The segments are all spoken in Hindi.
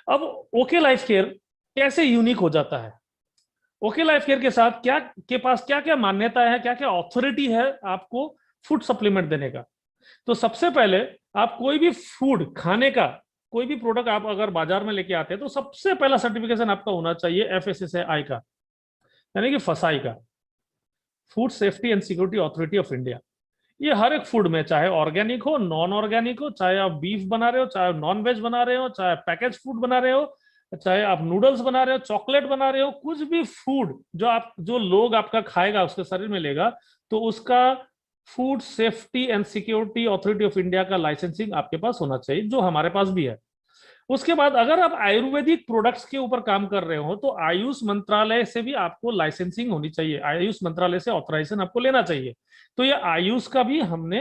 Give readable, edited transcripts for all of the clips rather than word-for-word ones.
अब ओके लाइफ केयर कैसे यूनिक हो जाता है? ओके लाइफ केयर के साथ क्या के पास क्या क्या मान्यता है, क्या क्या ऑथोरिटी है आपको फूड सप्लीमेंट देने का? तो सबसे पहले आप कोई भी फूड खाने का कोई भी प्रोडक्ट आप अगर बाजार में लेके आते हैं तो सबसे पहला सर्टिफिकेशन आपका होना चाहिए एफएसएसआई का, यानी कि फसाई का, food safety and security authority of India. ये हर एक फूड में, चाहे ऑर्गेनिक हो नॉन ऑर्गेनिक हो, चाहे आप बीफ बना रहे हो, चाहे नॉन वेज बना रहे हो, चाहे पैकेज फूड बना रहे हो, चाहे आप नूडल्स बना रहे हो, चॉकलेट बना रहे हो, कुछ भी फूड जो लोग आपका खाएगा उसके शरीर में लेगा, तो उसका food safety and security authority of India का लाइसेंसिंग आपके पास होना चाहिए, जो हमारे पास भी है। उसके बाद अगर आप आयुर्वेदिक प्रोडक्ट्स के ऊपर काम कर रहे हो तो आयुष मंत्रालय से भी आपको लाइसेंसिंग होनी चाहिए, आयुष मंत्रालय से ऑथराइजेशन आपको लेना चाहिए। तो ये आयुष का भी हमने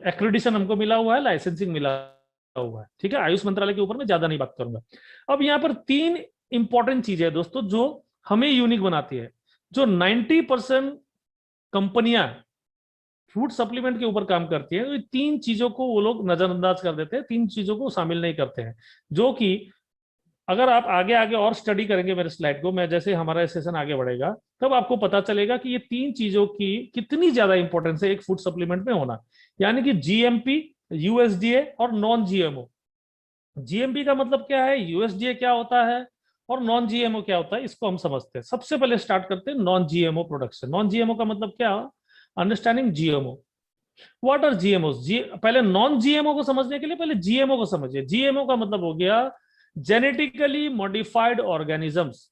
एक्रेडिशन हमको मिला हुआ है, लाइसेंसिंग मिला हुआ है। ठीक है, आयुष मंत्रालय के ऊपर मैं ज्यादा नहीं बात करूंगा। अब यहाँ पर तीन इंपॉर्टेंट चीजें हैं दोस्तों जो हमें यूनिक बनाती है। जो 90% कंपनियां फूड सप्लीमेंट के ऊपर काम करती है, तो ये तीन चीजों को वो लोग नजरअंदाज कर देते हैं, तीन चीजों को शामिल नहीं करते हैं। जो कि अगर आप आगे आगे और स्टडी करेंगे मेरे स्लाइड को, मैं जैसे हमारा सेशन आगे बढ़ेगा तब आपको पता चलेगा कि ये तीन चीजों की कितनी ज्यादा इंपॉर्टेंस है एक फूड सप्लीमेंट में होना। यानी कि जीएमपी, यूएसडीए और नॉन जीएमओ। जीएमपी का मतलब क्या है, यूएसडीए क्या होता है और नॉन जीएमओ क्या होता है, इसको हम समझते हैं। सबसे पहले स्टार्ट करते हैं non GMO production. Non GMO का मतलब क्या, understanding GMO. What are GMO? पहले नॉन जीएमओ को समझने के लिए पहले जीएमओ को समझिए। जीएमओ का मतलब हो गया जेनेटिकली मॉडिफाइड ऑर्गेनिजम्स।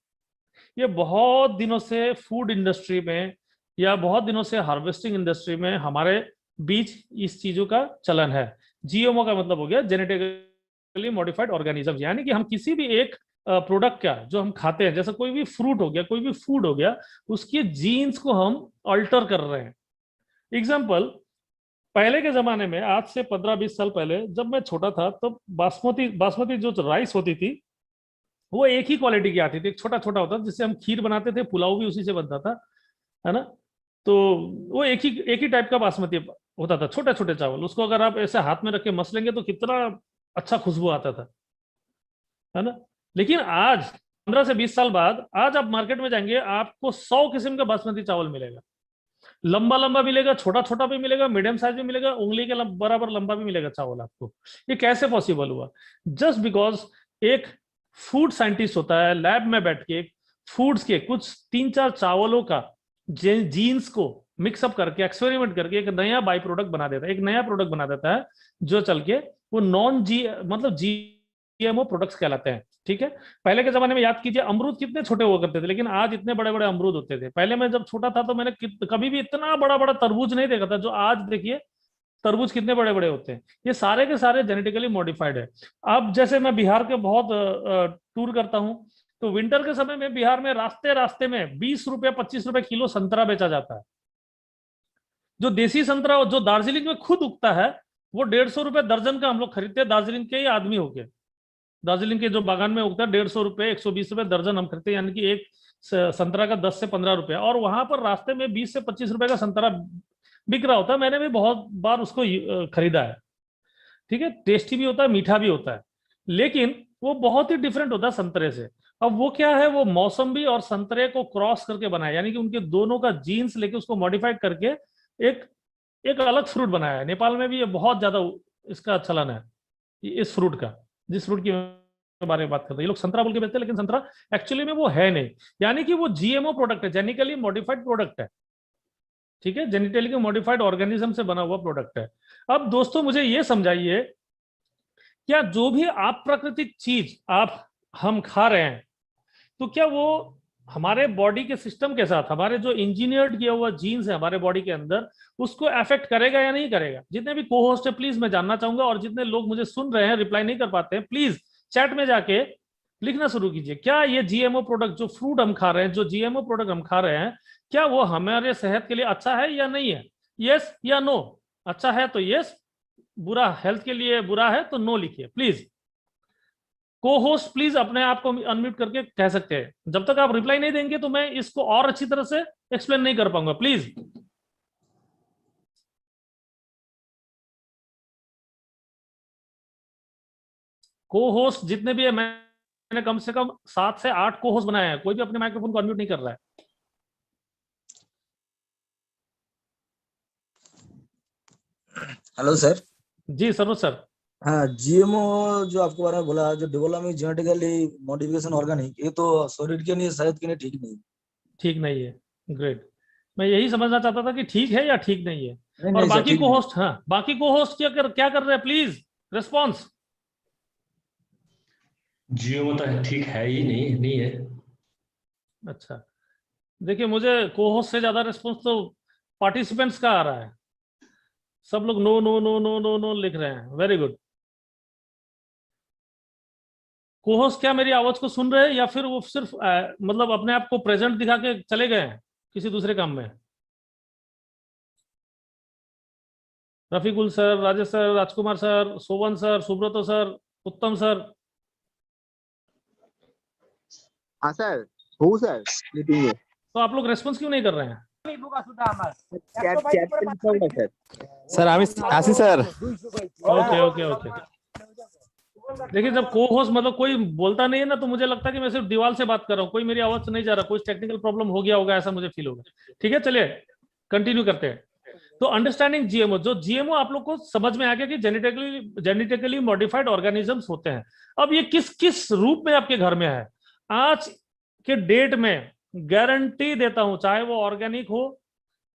ये बहुत दिनों से फूड इंडस्ट्री में या बहुत दिनों से हार्वेस्टिंग इंडस्ट्री में हमारे बीच इस चीजों का चलन है। जीएमओ का मतलब हो गया जेनेटिकली मॉडिफाइड ऑर्गेनिजम्स, यानी कि हम किसी भी एक प्रोडक्ट का जो हम खाते हैं, जैसे कोई भी फ्रूट हो गया, कोई भी फूड हो गया, उसके जीन्स को हम अल्टर कर रहे हैं। एग्जाम्पल, पहले के जमाने में आज से 15-20 साल पहले जब मैं छोटा था तो बासमती बासमती जो राइस होती थी वो एक ही क्वालिटी की आती थी, एक छोटा छोटा होता था जिससे हम खीर बनाते थे, पुलाव भी उसी से बनता था, है ना? तो वो एक ही टाइप का बासमती होता था, छोटे छोटे चावल। उसको अगर आप ऐसे हाथ में रख के मस लेंगे तो कितना अच्छा खुशबू आता था, है ना? लेकिन आज 15 से 20 साल बाद आज आप मार्केट में जाएंगे, आपको 100 किस्म का बासमती चावल मिलेगा। लंबा लंबा मिलेगा, छोटा छोटा भी मिलेगा, मीडियम साइज भी मिलेगा, उंगली के बराबर लंबा भी मिलेगा चावल आपको। ये कैसे पॉसिबल हुआ? जस्ट बिकॉज एक फूड साइंटिस्ट होता है लैब में बैठ के फूड्स के कुछ 3-4 चावलों का जीन्स को मिक्सअप करके एक्सपेरिमेंट करके एक नया बाई प्रोडक्ट बना देता है, एक नया प्रोडक्ट बना देता है, जो चल के वो नॉन जी मतलब जीएमओ प्रोडक्ट्स कहलाते हैं। ठीक है, पहले के जमाने में याद कीजिए अमरूद कितने छोटे हुआ करते थे, लेकिन आज इतने बड़े बड़े अमरूद होते थे। पहले मैं जब छोटा था तो मैंने कभी भी इतना बड़ा बड़ा तरबूज नहीं देखा था, जो आज देखिए तरबूज कितने बड़े बड़े होते हैं। ये सारे के सारे जेनेटिकली मॉडिफाइड है। अब जैसे मैं बिहार के बहुत टूर करता हूँ, तो विंटर के समय में बिहार में रास्ते रास्ते में 20 रुपए 25 रुपए किलो संतरा बेचा जाता है। जो देसी संतरा जो दार्जिलिंग में खुद उगता है वो 150 रुपए दर्जन का हम लोग खरीदते हैं, दार्जिलिंग के ही आदमी होके। दार्जिलिंग के जो बागान में उगता है 150 रुपए 120 रुपए दर्जन हम खरीदते हैं, यानी कि एक संतरा का 10 से 15 रुपए, और वहां पर रास्ते में 20 से 25 रुपए का संतरा बिक रहा होता है। मैंने भी बहुत बार उसको खरीदा है। ठीक है, टेस्टी भी होता है, मीठा भी होता है, लेकिन वो बहुत ही डिफरेंट होता है संतरे से। अब वो क्या है, वो मौसम्बी और संतरे को क्रॉस करके बनाया, यानी कि उनके दोनों का जीन्स लेके उसको मॉडिफाइड करके एक एक अलग फ्रूट बनाया है। नेपाल में भी ये बहुत ज्यादा इसका चलन है, इस फ्रूट का, जिस फ्रूट की मैं बारे में बात करते हैं। ये लोग संतरा बोल के बेचते हैं, लेकिन संतरा एक्चुअली में वो है नहीं, यानी कि वो जीएमओ प्रोडक्ट है, जेनेटिकली मॉडिफाइड प्रोडक्ट है। ठीक है, जेनेटिकली मॉडिफाइड ऑर्गेनिज्म से बना हुआ प्रोडक्ट है। अब दोस्तों मुझे ये समझाइए, क्या जो भी आप प्राकृतिक चीज आप हम खा रहे हैं, तो क्या वो हमारे बॉडी के सिस्टम के साथ, हमारे जो इंजीनियर्ड किया हुआ जीन्स है हमारे बॉडी के अंदर, उसको अफेक्ट करेगा या नहीं करेगा? जितने भी को होस्ट है प्लीज मैं जानना चाहूंगा, और जितने लोग मुझे सुन रहे हैं रिप्लाई नहीं कर पाते हैं, प्लीज चैट में जाके लिखना शुरू कीजिए। क्या ये जीएमओ प्रोडक्ट जो फ्रूट हम खा रहे हैं, जो जीएमओ प्रोडक्ट हम खा रहे हैं, क्या वो हमारे सेहत के लिए अच्छा है या नहीं है? यस या नो? अच्छा है तो यस, बुरा हेल्थ के लिए बुरा है तो नो लिखिए प्लीज। को होस्ट प्लीज अपने आप को अनम्यूट करके कह सकते हैं। जब तक आप रिप्लाई नहीं देंगे तो मैं इसको और अच्छी तरह से एक्सप्लेन नहीं कर पाऊंगा, प्लीज। को होस्ट जितने भी है, मैंने कम से कम 7 से 8 को होस्ट बनाए हैं, कोई भी अपने माइक्रोफोन को अनम्यूट नहीं कर रहा है। Hello sir. जी सरोज सर। हाँ, जीएमओ जो आपको बारे में बोला, जो डेवलपमेंट जेनेटिकली मॉडिफिकेशन ऑर्गेनिक, ये तो शरीर के लिए, सेहत के लिए ठीक नहीं। ठीक नहीं है, ग्रेट। मैं यही समझना चाहता था कि ठीक है या ठीक नहीं है। नहीं और नहीं सर, बाकी ठीक को नहीं। होस्ट, हाँ बाकी को होस्ट क्या कर रहे हैं, प्लीज रिस्पॉन्स। जियो में तो ठीक है ही नहीं, नहीं है। अच्छा, देखिए मुझे को होस्ट से ज्यादा रिस्पॉन्स तो पार्टिसिपेंट्स का आ रहा है। सब लोग no no no no no no लिख रहे हैं, वेरी गुड। को होस्ट क्या मेरी आवाज को सुन रहे हैं या फिर वो सिर्फ मतलब अपने आप को प्रेजेंट दिखा के चले गए हैं किसी दूसरे काम में। रफीकुल सर, राजेश सर, राजकुमार सर, सोवन सर, सुब्रतो सर, उत्तम सर। हाँ सर, हूँ सर मीटिंग में। तो आप लोग रेस्पॉन्स क्यों नहीं कर रहे हैं? चैट चैट पे लिखा हुआ है सर। सर आशीष सर। Okay okay okay. देखिए जब को होस्ट मतलब कोई बोलता नहीं है ना, तो मुझे लगता है कि मैं सिर्फ दीवार से बात कर रहा हूँ, कोई मेरी आवाज से नहीं जा रहा, कोई टेक्निकल प्रॉब्लम हो गया होगा ऐसा मुझे फील होगा। ठीक है, चलिए कंटिन्यू करते हैं। तो अंडरस्टैंडिंग जीएमओ, जो जीएमओ आप लोग को समझ में आ गया कि जेनेटिकली मॉडिफाइड ऑर्गेनिजम्स होते हैं। अब ये किस किस रूप में आपके घर में है आज के डेट में, गारंटी देता हूं, चाहे वो ऑर्गेनिक हो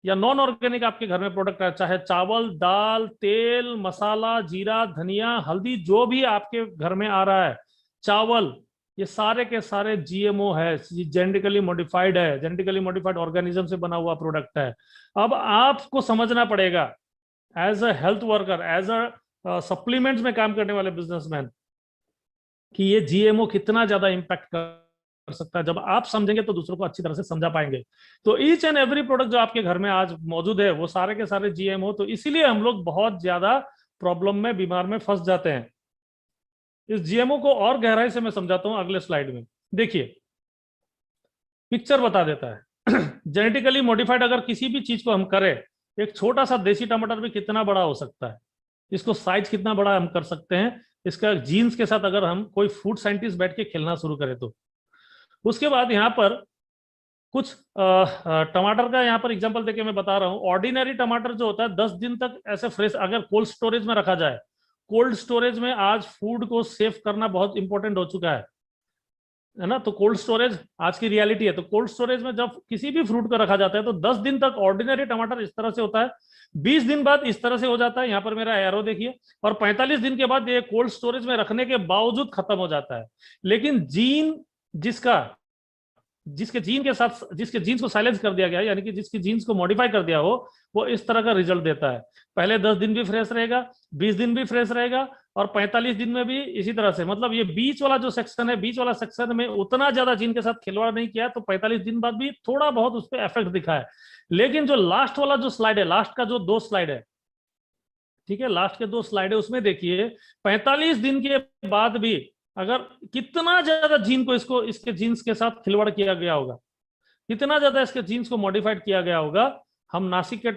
या नॉन ऑर्गेनिक आपके घर में प्रोडक्ट है, चाहे चावल, दाल, तेल, मसाला, जीरा, धनिया, हल्दी, जो भी आपके घर में आ रहा है, चावल, ये सारे के सारे जीएमओ है, जेनेटिकली मॉडिफाइड है, जेनेटिकली मॉडिफाइड ऑर्गेनिज्म से बना हुआ प्रोडक्ट है। अब आपको समझना पड़ेगा as a health worker, as a supplements में काम करने वाले बिजनेसमैन, कि ये जीएमओ कितना ज्यादा इंपैक्ट कर सकता है। जब आप समझेंगे तो दूसरों को अच्छी तरह से समझा पाएंगे। तो ईच एंड एवरी प्रोडक्ट जो आपके घर में आज मौजूद है वो सारे के सारे जीएमओ, तो इसीलिए हम लोग बहुत ज्यादा प्रॉब्लम में, बीमार में फंस जाते हैं। इस जीएमओ को और गहराई से मैं समझाता हूं अगले स्लाइड में। देखिए पिक्चर बता देता है। जेनेटिकली मॉडिफाइड अगर किसी भी चीज को हम करें, एक छोटा सा देसी टमाटर भी कितना बड़ा हो सकता है, इसको साइज कितना बड़ा हम कर सकते हैं, इसका जीन्स के साथ अगर हम कोई फूड साइंटिस्ट बैठ के खेलना शुरू करें तो। उसके बाद यहाँ पर कुछ टमाटर का यहाँ पर एग्जांपल देके मैं बता रहा हूँ। ऑर्डिनरी टमाटर जो होता है 10 दिन तक ऐसे फ्रेश अगर कोल्ड स्टोरेज में रखा जाए, कोल्ड स्टोरेज में आज फूड को सेव करना बहुत इंपॉर्टेंट हो चुका है ना। तो कोल्ड स्टोरेज आज की रियलिटी है। तो कोल्ड स्टोरेज में जब किसी भी फ्रूट को रखा जाता है तो 10 दिन तक ऑर्डिनरी टमाटर इस तरह से होता है, 20 दिन बाद इस तरह से हो जाता है, यहाँ पर मेरा एरो देखिए, और 45 दिन के बाद ये कोल्ड स्टोरेज में रखने के बावजूद खत्म हो जाता है। लेकिन जीन जिसके जीन के साथ, जिसके जीन्स को साइलेंस कर दिया गया, यानी कि जिसकी जीन्स को मॉडिफाई कर दिया हो, वो इस तरह का रिजल्ट देता है। पहले 10 दिन भी फ्रेश रहेगा, 20 दिन भी फ्रेश रहेगा, और 45 दिन में भी इसी तरह से। मतलब ये बीच वाला जो सेक्शन है, बीच वाला सेक्शन में उतना ज्यादा जीन के साथ खिलवाड़ नहीं किया, तो 45 दिन बाद भी थोड़ा बहुत उस पर इफेक्ट दिखा है। लेकिन जो लास्ट वाला जो स्लाइड है, लास्ट का जो 2 स्लाइड है, ठीक है, लास्ट के 2 स्लाइड है, उसमें देखिए 45 दिन के बाद भी अगर कितना ज्यादा जीन को इसके जीन्स के साथ खिलवाड़ किया गया होगा, कितना ज्यादा इसके जीन्स को मॉडिफाइड किया गया होगा। हम नासिक के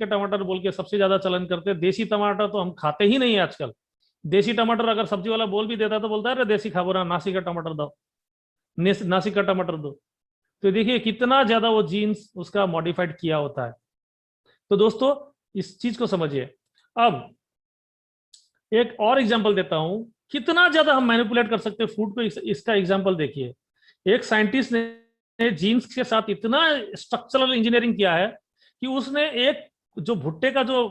टमाटर बोल के सबसे ज्यादा चलन करते हैं। देसी टमाटर तो हम खाते ही नहीं है आजकल। देसी टमाटर अगर सब्जी वाला बोल भी देता तो बोलता है अरे देसी खाबो ना, नासिक का टमाटर दो, नासिक का टमाटर दो। तो देखिए कितना ज्यादा वो जीन्स उसका मॉडिफाइड किया होता है। तो दोस्तों इस चीज को समझिए। अब एक और एग्जांपल देता हूं, कितना ज्यादा हम मैनिपुलेट कर सकते हैं फूड को। इसका एग्जांपल देखिए, एक साइंटिस्ट ने जीन्स के साथ इतना स्ट्रक्चरल इंजीनियरिंग किया है कि उसने एक जो भुट्टे का जो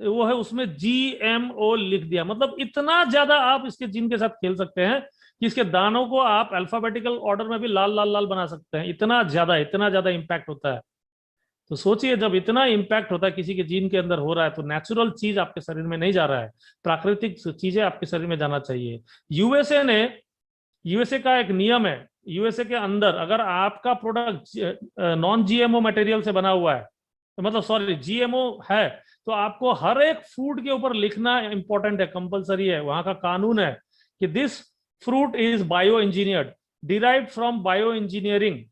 वो है उसमें GMO लिख दिया। मतलब इतना ज्यादा आप इसके जीन के साथ खेल सकते हैं कि इसके दानों को आप अल्फाबेटिकल ऑर्डर में भी लाल लाल लाल बना सकते हैं। इतना ज्यादा इंपैक्ट होता है। तो सोचिए जब इतना इंपैक्ट होता है किसी के जीन के अंदर हो रहा है, तो नेचुरल चीज आपके शरीर में नहीं जा रहा है, प्राकृतिक चीजें आपके शरीर में जाना चाहिए। यूएसए का एक नियम है, यूएसए के अंदर अगर आपका प्रोडक्ट नॉन जीएमओ मटेरियल से बना हुआ है, तो मतलब सॉरी जीएमओ है, तो आपको हर एक फूड के ऊपर लिखना इंपॉर्टेंट है, कंपलसरी है। वहां का कानून है कि this fruit is bio engineered, derived from bio engineering.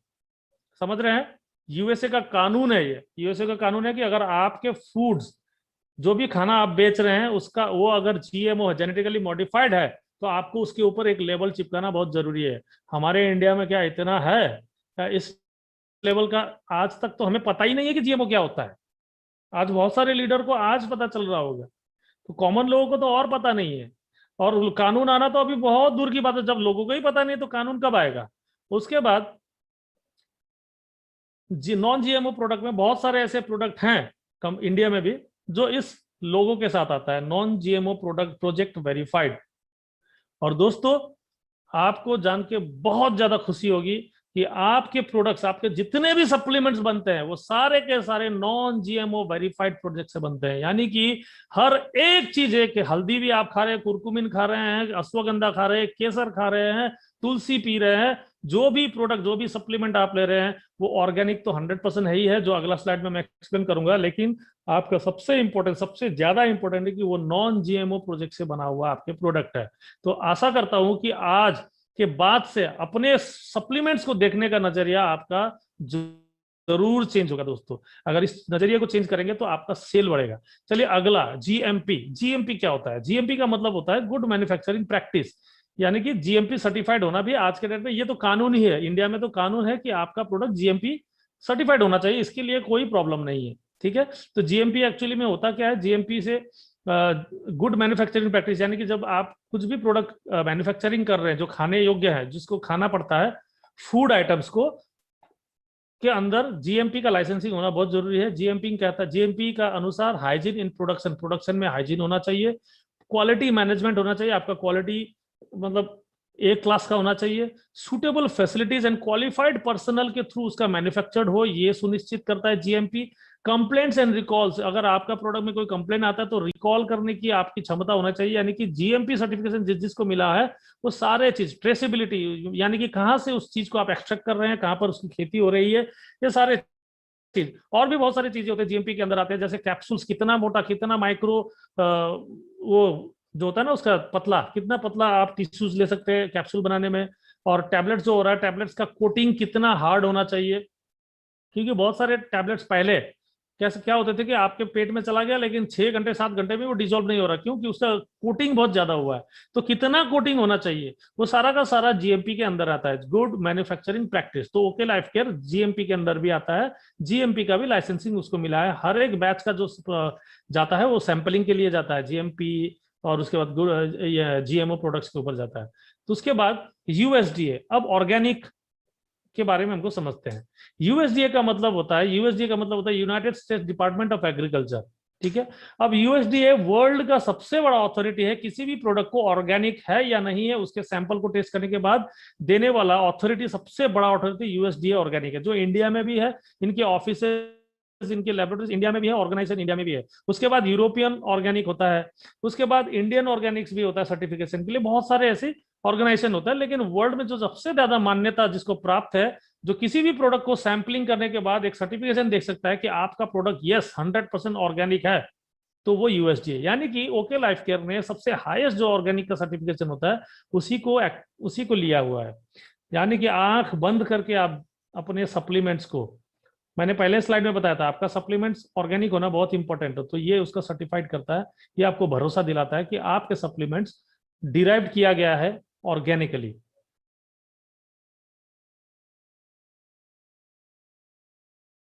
समझ रहे हैं? यूएसए का कानून है ये। यूएसए का कानून है कि अगर आपके फूड्स, जो भी खाना आप बेच रहे हैं, उसका वो अगर जीएमओ है, जेनेटिकली मॉडिफाइड है, तो आपको उसके ऊपर एक लेबल चिपकाना बहुत जरूरी है। हमारे इंडिया में क्या इतना है, क्या इस लेवल का आज तक तो हमें पता ही नहीं है कि जीएमओ क्या होता है। आज बहुत सारे लीडर को आज पता चल रहा होगा, तो कॉमन लोगों को तो और पता नहीं है। और कानून आना तो अभी बहुत दूर की बात है, जब लोगों को ही पता नहीं तो कानून कब आएगा। उसके बाद नॉन जीएमओ प्रोडक्ट में बहुत सारे ऐसे प्रोडक्ट हैं कम इंडिया में भी जो इस लोगों के साथ आता है, non GMO product project verified. और दोस्तों आपको जान के बहुत ज्यादा खुशी होगी कि आपके प्रोडक्ट्स, आपके जितने भी सप्लीमेंट्स बनते हैं वो सारे के सारे नॉन जीएमओ वेरीफाइड प्रोजेक्ट से बनते हैं। यानी कि हर एक चीज है कि हल्दी भी आप खा रहे हैं, कुरकुमिन खा रहे हैं, अश्वगंधा खा रहे हैं, केसर खा रहे हैं, तुलसी पी रहे हैं, जो भी प्रोडक्ट जो भी सप्लीमेंट आप ले रहे हैं वो ऑर्गेनिक तो 100% है ही है, जो अगला स्लाइड में मैं एक्सप्लेन करूंगा। लेकिन आपका सबसे इंपॉर्टेंट, सबसे ज्यादा इंपॉर्टेंट है कि वो नॉन जीएमओ प्रोजेक्ट से बना हुआ आपके प्रोडक्ट है। तो आशा करता हूं कि आज के बाद से अपने सप्लीमेंट्स को देखने का नजरिया आपका जरूर चेंज होगा दोस्तों। अगर इस नजरिए को चेंज करेंगे तो आपका सेल बढ़ेगा। चलिए अगला, जीएमपी। जीएमपी क्या होता है? जीएमपी का मतलब होता है गुड मैन्युफैक्चरिंग प्रैक्टिस, यानी कि जीएमपी सर्टिफाइड होना भी आज के डेट में ये तो कानून ही है। इंडिया में तो कानून है कि आपका प्रोडक्ट जीएमपी सर्टिफाइड होना चाहिए, इसके लिए कोई प्रॉब्लम नहीं है। ठीक है, तो जीएमपी एक्चुअली में होता क्या है? जीएमपी से गुड मैन्युफैक्चरिंग प्रैक्टिस, यानी कि जब आप कुछ भी प्रोडक्ट मैन्युफैक्चरिंग कर रहे हैं जो खाने योग्य है, जिसको खाना पड़ता है, फूड आइटम्स को, के अंदर जीएमपी का लाइसेंसिंग होना बहुत जरूरी है। जीएमपी कहता है, जीएमपी का अनुसार हाइजीन इन प्रोडक्शन, प्रोडक्शन में हाइजीन होना चाहिए, क्वालिटी मैनेजमेंट होना चाहिए, आपका क्वालिटी मतलब एक क्लास का होना चाहिए, suitable facilities and qualified personal के थ्रू उसका मैन्युफैक्चर्ड हो, ये सुनिश्चित करता है जीएमपी। कंप्लेंट्स एंड रिकॉल्स, अगर आपका प्रोडक्ट में कोई कंप्लेंट आता है तो रिकॉल करने की आपकी क्षमता होना चाहिए। यानी कि जीएमपी सर्टिफिकेशन जिस जिसको मिला है वो सारे चीज, ट्रेसेबिलिटी यानी कि कहाँ से उस चीज को आप एक्सट्रैक्ट कर रहे हैं, कहाँ पर उसकी खेती हो रही है, ये सारे चीज। और भी बहुत सारी चीजें होती है जीएमपी के अंदर आते हैं, जैसे कैप्सूल्स कितना मोटा, कितना माइक्रो, वो जो होता है ना उसका पतला, कितना पतला आप टिश्यूज ले सकते हैं कैप्सूल बनाने में। और टैबलेट्स जो हो रहा है, टैबलेट्स का कोटिंग कितना हार्ड होना चाहिए, क्योंकि बहुत सारे टैबलेट्स पहले कैसे क्या होते थे कि आपके पेट में चला गया लेकिन 6 घंटे 7 घंटे में वो डिसॉल्व नहीं हो रहा, क्योंकि उसका कोटिंग बहुत ज्यादा हुआ है। तो कितना कोटिंग होना चाहिए वो सारा का सारा जीएमपी के अंदर आता है, गुड मैन्युफैक्चरिंग प्रैक्टिस। तो ओके लाइफ केयर जीएमपी के अंदर भी आता है, जीएमपी का भी लाइसेंसिंग उसको मिला है। हर एक बैच का जो जाता है वो सैंपलिंग के लिए जाता है जीएमपी, और उसके बाद जीएमओ प्रोडक्ट्स के ऊपर जाता है। तो उसके बाद यूएसडीए। अब ऑर्गेनिक के बारे में हमको समझते हैं। यूएसडीए का मतलब होता है, यूएसडीए का मतलब होता है United states department of agriculture. ठीक है, अब यूएसडीए वर्ल्ड का सबसे बड़ा अथॉरिटी है, किसी भी प्रोडक्ट को ऑर्गेनिक है या नहीं है उसके सैंपल को टेस्ट करने के बाद देने वाला अथॉरिटी, सबसे बड़ा अथॉरिटी यूएसडीए ऑर्गेनिक है, जो इंडिया में भी है। इनके ऑफिस, इनके लैबोरेटरीज इंडिया में भी है, ऑर्गेनाइजेशन इंडिया में भी है। उसके बाद यूरोपियन ऑर्गेनिक होता है, उसके बाद इंडियन ऑर्गेनिक्स भी होता है सर्टिफिकेशन के लिए, बहुत सारे ऐसे ऑर्गेनाइजेशन होता है। लेकिन वर्ल्ड में जो सबसे ज्यादा मान्यता जिसको प्राप्त है, जो किसी भी प्रोडक्ट को सैंपलिंग करने के बाद एक सर्टिफिकेशन देख सकता है कि आपका प्रोडक्ट यस 100% ऑर्गेनिक है, तो वो यूएसडीए। यानी कि ओके लाइफ केयर ने सबसे हाईएस्ट जो ऑर्गेनिक का सर्टिफिकेशन होता है उसी को लिया हुआ है। यानी कि आंख बंद करके आप अपने सप्लीमेंट्स को, मैंने पहले स्लाइड में बताया था आपका सप्लीमेंट्स ऑर्गेनिक होना बहुत इंपॉर्टेंट है, तो ये उसका सर्टिफाइड करता है। ये आपको भरोसा दिलाता है कि आपके सप्लीमेंट्स डिराइव किया गया है ऑर्गेनिकली।